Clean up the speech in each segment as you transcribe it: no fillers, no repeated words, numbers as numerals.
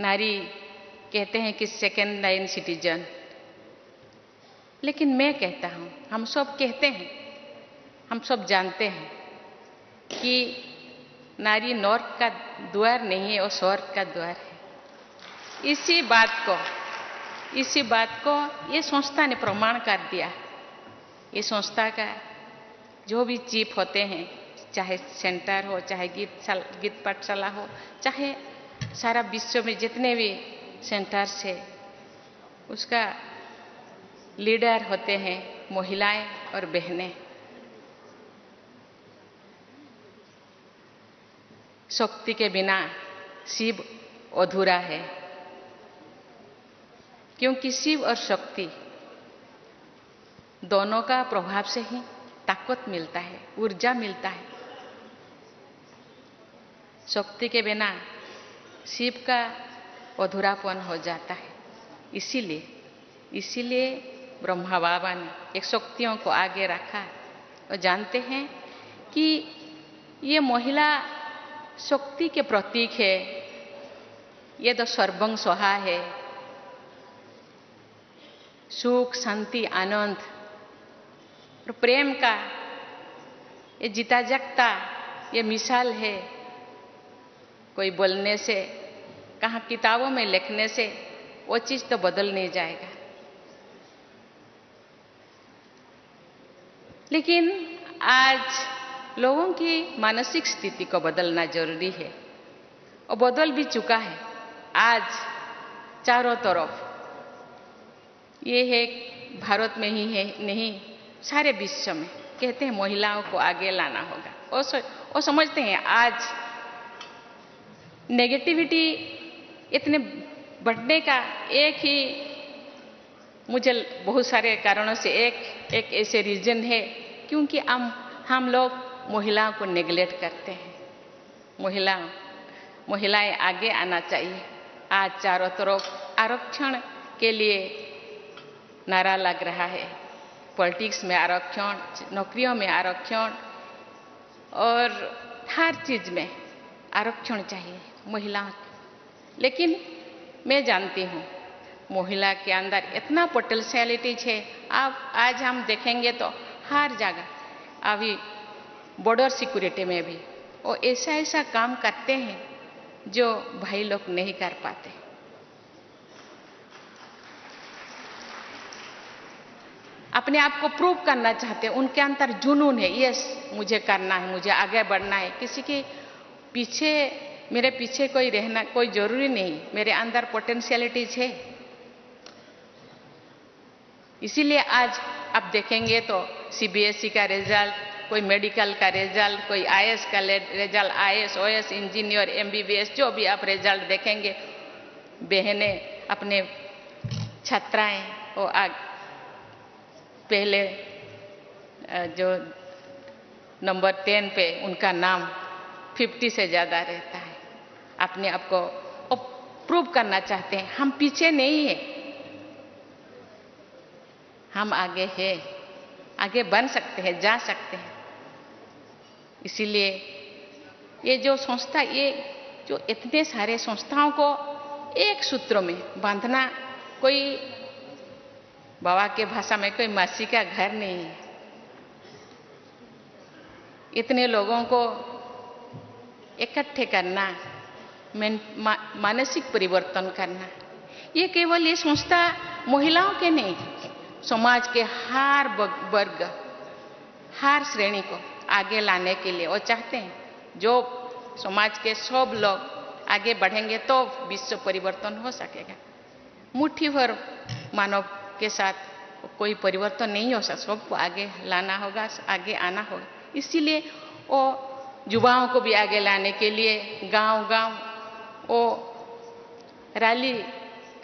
नारी कहते हैं कि सेकेंड लाइन सिटीजन, लेकिन मैं कहता हूँ, हम सब कहते हैं, हम सब जानते हैं कि नारी नर्क का द्वार नहीं है, वो स्वर्ग का द्वार है। इसी बात को ये संस्था ने प्रमाण कर दिया। ये संस्था का जो भी चीफ होते हैं, चाहे सेंटर हो, चाहे गीत पाठशाला हो, चाहे सारा विश्व में जितने भी सेंटर्स है, उसका लीडर होते हैं महिलाएं और बहनें। शक्ति के बिना शिव अधूरा है, क्योंकि शिव और शक्ति दोनों का प्रभाव से ही ताकत मिलता है, ऊर्जा मिलता है। शक्ति के बिना शिव का अधूरापन हो जाता है। इसीलिए ब्रह्मा बाबा ने एक शक्तियों को आगे रखा और जानते हैं कि ये महिला शक्ति के प्रतीक है, ये तो सर्वं स्वाहा है। सुख, शांति, आनंद और प्रेम का ये जीता जागता ये मिसाल है। कोई बोलने से, कहाँ किताबों में लिखने से वो चीज तो बदल नहीं जाएगा, लेकिन आज लोगों की मानसिक स्थिति को बदलना जरूरी है और बदल भी चुका है। आज चारों तरफ ये है, भारत में ही है नहीं, सारे विश्व में कहते हैं महिलाओं को आगे लाना होगा। वो समझते हैं आज नेगेटिविटी इतने बढ़ने का एक ही, मुझे बहुत सारे कारणों से एक ऐसे रीजन है, क्योंकि हम लोग महिलाओं को नेग्लेक्ट करते हैं। महिलाएं आगे आना चाहिए। आज चारों तरफ आरक्षण के लिए नारा लग रहा है। पॉलिटिक्स में आरक्षण, नौकरियों में आरक्षण और हर चीज में आरक्षण चाहिए महिलाओं को। लेकिन मैं जानती हूँ महिला के अंदर इतना पोटेंशियलिटी है। अब आज हम देखेंगे तो हर जगह, अभी बॉर्डर सिक्योरिटी में भी वो ऐसा काम करते हैं जो भाई लोग नहीं कर पाते। अपने आप को प्रूव करना चाहते हैं, उनके अंदर जुनून है, यस मुझे करना है, मुझे आगे बढ़ना है। किसी के पीछे, मेरे पीछे कोई रहना कोई जरूरी नहीं, मेरे अंदर पोटेंशियलिटीज है। इसीलिए आज आप देखेंगे तो सीबीएसई का रिजल्ट, कोई मेडिकल का रिजल्ट, कोई आईएएस का result, IAS, OAS, engineer, MBBS, जो भी आप रिजल्ट देखेंगे, बहनें अपने छात्राएं वो पहले जो नंबर 10 पे उनका नाम 50 से ज्यादा रहता है। अपने आप को प्रूव करना चाहते हैं, हम पीछे नहीं है, हम आगे हैं, आगे बन सकते हैं, जा सकते हैं। इसीलिए ये जो संस्था, ये जो इतने सारे संस्थाओं को एक सूत्र में बांधना, कोई बाबा के भाषा में कोई मासी का घर नहीं है। इतने लोगों को इकट्ठे करना, मानसिक परिवर्तन करना, ये केवल ये संस्था महिलाओं के नहीं, समाज के हर वर्ग, हर श्रेणी को आगे लाने के लिए वो चाहते हैं। जो समाज के सब लोग आगे बढ़ेंगे तो विश्व परिवर्तन हो सकेगा। मुट्ठी भर मानव के साथ कोई परिवर्तन नहीं हो सकता, सबको आगे लाना होगा, आगे आना होगा। इसीलिए वो युवाओं को भी आगे लाने के लिए गांव-गांव वो रैली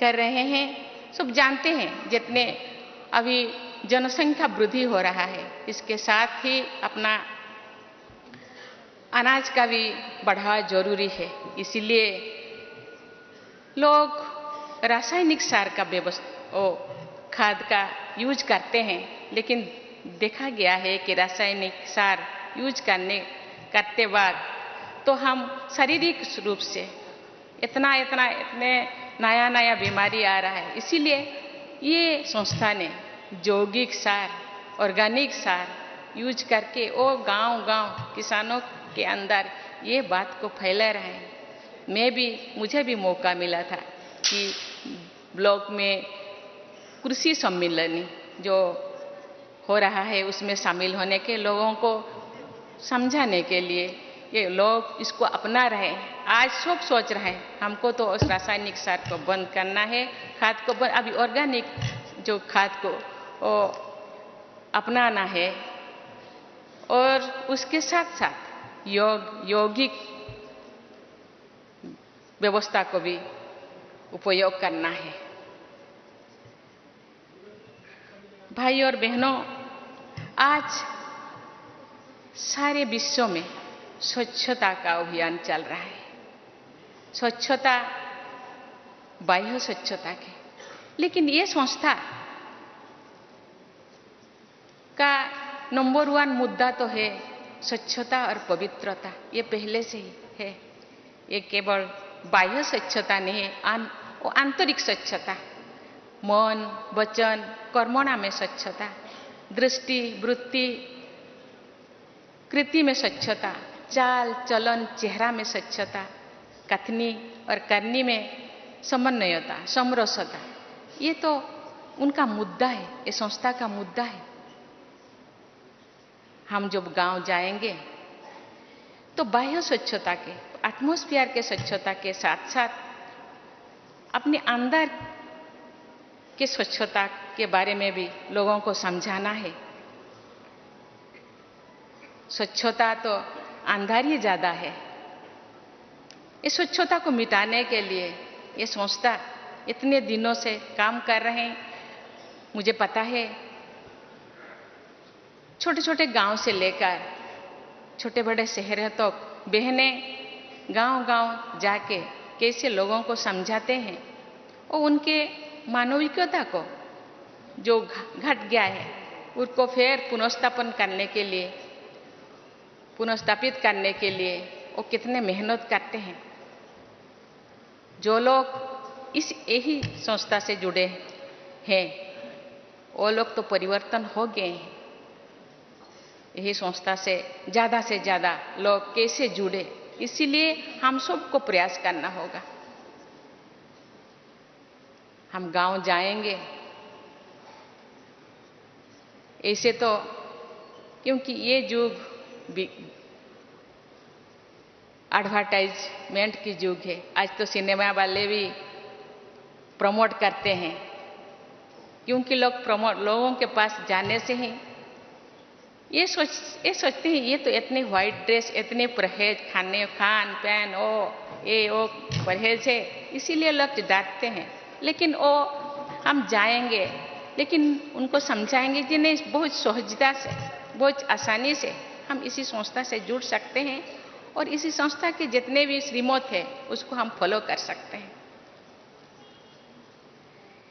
कर रहे हैं। सब जानते हैं जितने अभी जनसंख्या वृद्धि हो रहा है, इसके साथ ही अपना अनाज का भी बढ़ावा जरूरी है। इसीलिए लोग रासायनिक सार का खाद का यूज करते हैं, लेकिन देखा गया है कि रासायनिक सार यूज करते वक्त तो हम शारीरिक रूप से इतने नया नया बीमारी आ रहा है। इसीलिए ये संस्था ने जैविक सार, ऑर्गेनिक सार यूज करके वो गांव-गांव किसानों के अंदर ये बात को फैला रहे हैं। मुझे भी मौका मिला था कि ब्लॉक में कृषि सम्मेलन जो हो रहा है उसमें शामिल होने के लोगों को समझाने के लिए ये लोग इसको अपना रहे हैं। आज सब सोच रहे हैं हमको तो उस रासायनिक सार को बंद करना है, खाद को अभी ऑर्गेनिक जो खाद को अपनाना है और उसके साथ साथ यौगिक व्यवस्था को भी उपयोग करना है। भाई और बहनों, आज सारे विश्व में स्वच्छता का अभियान चल रहा है। स्वच्छता, बाह्य स्वच्छता के, लेकिन ये संस्था का नंबर 1 मुद्दा तो है स्वच्छता और पवित्रता। ये पहले से ही है। ये केवल बाह्य स्वच्छता नहीं है, वो आंतरिक स्वच्छता, मन, वचन, कर्मणा में स्वच्छता, दृष्टि, वृत्ति, कृति में स्वच्छता, चाल चलन, चेहरा में स्वच्छता, कथनी और करनी में समन्वयता, समरसता, ये तो उनका मुद्दा है, ये संस्था का मुद्दा है। हम जब गांव जाएंगे तो बाह्य स्वच्छता के, एटमॉस्फेयर के स्वच्छता के साथ साथ अपने अंदर के स्वच्छता के बारे में भी लोगों को समझाना है। स्वच्छता तो अंदर ही ज्यादा है। इस स्वच्छता को मिटाने के लिए ये संस्था इतने दिनों से काम कर रहे हैं। मुझे पता है छोटे छोटे गांव से लेकर छोटे बड़े शहरों तक बहनें गांव-गांव जाके कैसे लोगों को समझाते हैं और उनके मानविकता को जो घट गया है उसको फिर पुनर्स्थापन करने के लिए, पुनर्स्थापित करने के लिए वो कितने मेहनत करते हैं। जो लोग इस यही संस्था से जुड़े हैं वो लोग तो परिवर्तन हो गए हैं। यही संस्था से ज़्यादा लोग कैसे जुड़े, इसीलिए हम सबको प्रयास करना होगा। हम गांव जाएंगे ऐसे तो, क्योंकि ये युग एडवर्टाइजमेंट की युग है। आज तो सिनेमा वाले भी प्रमोट करते हैं, क्योंकि लोगों के पास जाने से ही ये सोचते हैं ये तो इतने व्हाइट ड्रेस, इतने परहेज, खान पैन वो परहेज है, इसीलिए लोग डांटते हैं। लेकिन हम जाएंगे, लेकिन उनको समझाएंगे कि नहीं, बहुत सहजता से, बहुत आसानी से हम इसी संस्था से जुड़ सकते हैं और इसी संस्था के जितने भी श्रीमत है उसको हम फॉलो कर सकते हैं।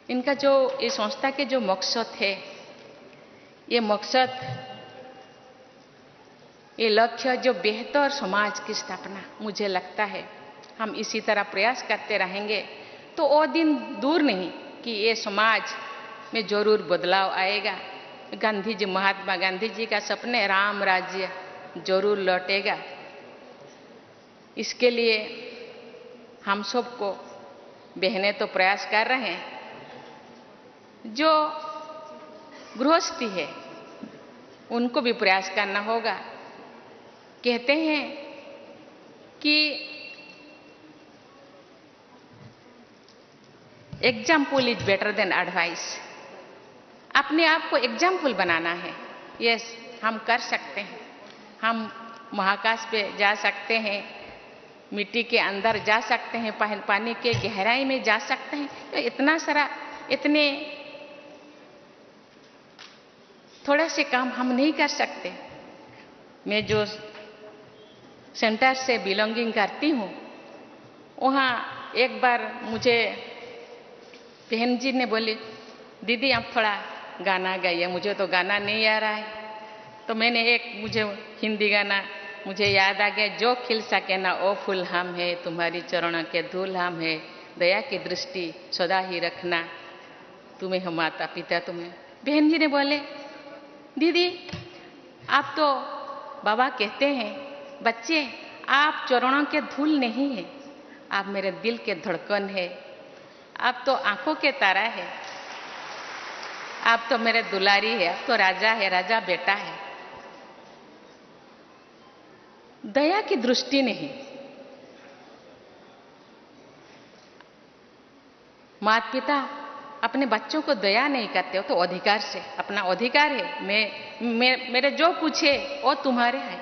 इनका जो इस संस्था के जो मकसद है, ये मकसद, ये लक्ष्य जो बेहतर समाज की स्थापना, मुझे लगता है हम इसी तरह प्रयास करते रहेंगे तो वो दिन दूर नहीं कि ये समाज में जरूर बदलाव आएगा। महात्मा गांधी जी का सपने राम राज्य जरूर लौटेगा। इसके लिए हम सबको, बहनें तो प्रयास कर रहे हैं, जो गृहस्थी है उनको भी प्रयास करना होगा। कहते हैं कि example is better than advice. अपने आप को एग्जाम्पल बनाना है। यस, हम कर सकते हैं। हम महाकाश पे जा सकते हैं, मिट्टी के अंदर जा सकते हैं, पानी के गहराई में जा सकते हैं। तो इतना सारा, इतने थोड़ा से काम हम नहीं कर सकते। मैं जो सेंटर से बिलोंगिंग करती हूँ, वहाँ एक बार मुझे बहन जी ने बोली, दीदी आप थोड़ा गाना गाइए, मुझे तो गाना नहीं आ रहा है। तो मैंने मुझे हिंदी गाना मुझे याद आ गया, जो खिल सके ना ओ फूल हम है, तुम्हारी चरणों के धूल हम है, दया की दृष्टि सदा ही रखना, तुम्हें हो माता पिता तुम्हें। बहन जी ने बोले, दीदी आप तो बाबा कहते हैं, बच्चे आप चरणों के धूल नहीं है, आप मेरे दिल के धड़कन है, आप तो आंखों के तारा है, आप तो मेरे दुलारी है, आप तो राजा है, राजा बेटा है। दया की दृष्टि नहीं। माता पिता अपने बच्चों को दया नहीं करते हो तो अधिकार से, अपना अधिकार है, मेरे जो कुछ है वो तुम्हारे है,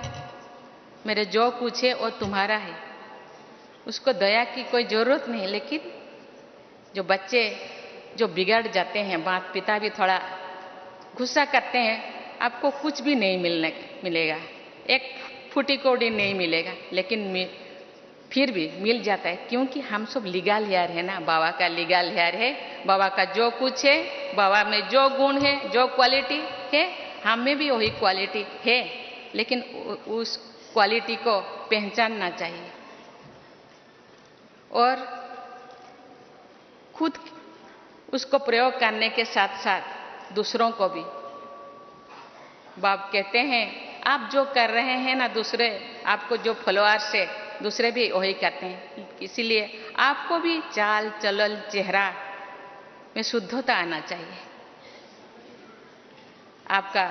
मेरे जो कुछ है वो तुम्हारा है, उसको दया की कोई जरूरत नहीं। लेकिन जो बच्चे जो बिगड़ जाते हैं, माता पिता भी थोड़ा गुस्सा करते हैं, आपको कुछ भी नहीं मिलेगा, एक फूटी कौड़ी नहीं मिलेगा, लेकिन फिर भी मिल जाता है, क्योंकि हम सब लीगल हेयर है ना, बाबा का लीगल हेयर है, बाबा का जो कुछ है, बाबा में जो गुण है, जो क्वालिटी है, हम में भी वही क्वालिटी है, लेकिन उस क्वालिटी को पहचानना चाहिए और खुद उसको प्रयोग करने के साथ साथ दूसरों को भी। बाप कहते हैं आप जो कर रहे हैं ना, दूसरे आपको जो फॉलोअर्स है दूसरे भी वही करते हैं, इसीलिए आपको भी चाल चलन चेहरा में शुद्धता आना चाहिए, आपका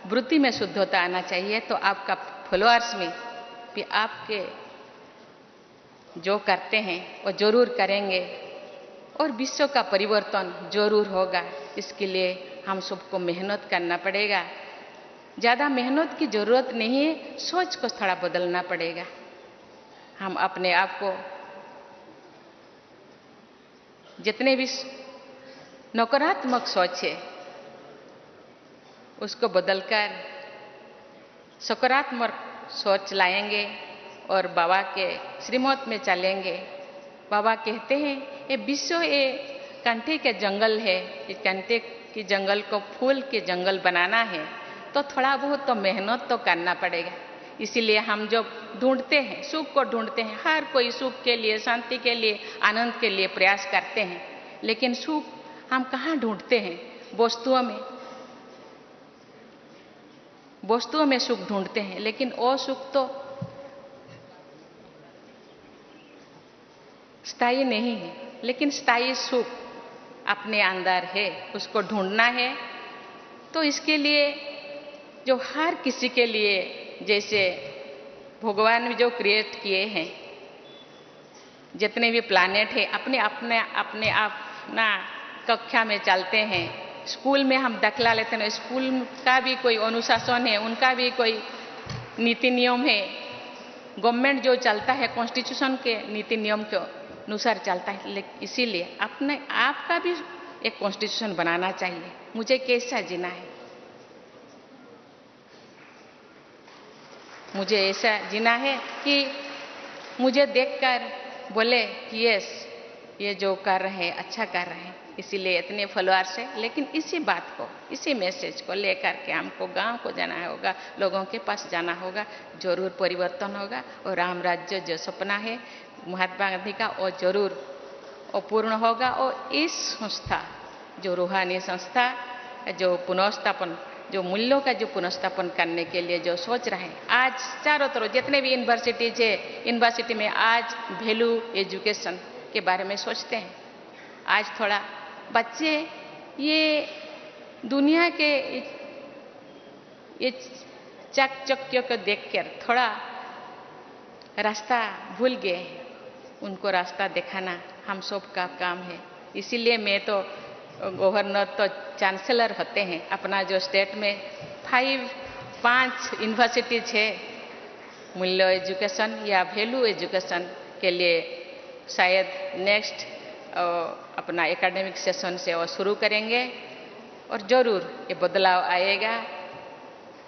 वृत्ति में शुद्धता आना चाहिए, तो आपका फॉलोअर्स में भी आपके जो करते हैं वो जरूर करेंगे और विश्व का परिवर्तन जरूर होगा। इसके लिए हम सबको मेहनत करना पड़ेगा, ज़्यादा मेहनत की जरूरत नहीं है, सोच को थोड़ा बदलना पड़ेगा। हम अपने आप को जितने भी नकारात्मक सोच है उसको बदलकर सकारात्मक सोच लाएंगे और बाबा के श्रीमत में चलेंगे। बाबा कहते हैं ये विश्व ये कंटे के जंगल है, इस कंटे के जंगल को फूल के जंगल बनाना है तो थोड़ा बहुत तो मेहनत तो करना पड़ेगा। इसीलिए हम जो ढूंढते हैं, सुख को ढूंढते हैं, हर कोई सुख के लिए, शांति के लिए, आनंद के लिए प्रयास करते हैं, लेकिन सुख हम कहाँ ढूंढते हैं? वस्तुओं में, वस्तुओं में सुख ढूंढते हैं, लेकिन वो सुख तो स्थायी नहीं है। लेकिन स्थायी सुख अपने अंदर है, उसको ढूंढना है। तो इसके लिए जो हर किसी के लिए, जैसे भगवान ने जो क्रिएट किए हैं, जितने भी प्लैनेट है, अपने अपने अपने अपना कक्षा में चलते हैं। स्कूल में हम दाखिला लेते हैं, स्कूल का भी कोई अनुशासन है, उनका भी कोई नीति नियम है। गवर्नमेंट जो चलता है कॉन्स्टिट्यूशन के नीति नियम के अनुसार चलता है, इसीलिए अपने आप का भी एक कॉन्स्टिट्यूशन बनाना चाहिए। मुझे कैसा जीना है, मुझे ऐसा जीना है कि मुझे देखकर बोले कि यस, ये जो कर रहे हैं अच्छा कर रहे हैं। इसीलिए इतने फॉलोअर्स है, लेकिन इसी बात को, इसी मैसेज को लेकर के हमको गांव को जाना होगा, लोगों के पास जाना होगा, जरूर परिवर्तन होगा। और राम राज्य जो सपना है महात्मा गांधी का, वो जरूर वो पूर्ण होगा। और इस संस्था जो रूहानी संस्था जो पुनर्स्थापन, जो मूल्यों का जो पुनर्स्थापन करने के लिए जो सोच रहे हैं, आज चारों तरफ जितने भी यूनिवर्सिटीज है, यूनिवर्सिटी में आज वैल्यू एजुकेशन के बारे में सोचते हैं। आज थोड़ा बच्चे ये दुनिया के ये चाकचक्यों को देखकर थोड़ा रास्ता भूल गए, उनको रास्ता दिखाना हम सब का काम है। इसीलिए मैं तो गवर्नर तो चांसलर होते हैं, अपना जो स्टेट में 5 यूनिवर्सिटीज है मूल्य एजुकेशन या वैल्यू एजुकेशन के लिए, शायद नेक्स्ट अपना एकेडमिक सेशन से वो शुरू करेंगे और जरूर ये बदलाव आएगा।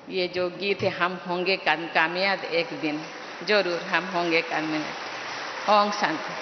ये जो गीत है, हम होंगे कामयाब एक दिन, जरूर हम होंगे कामयाब। ओम शांति।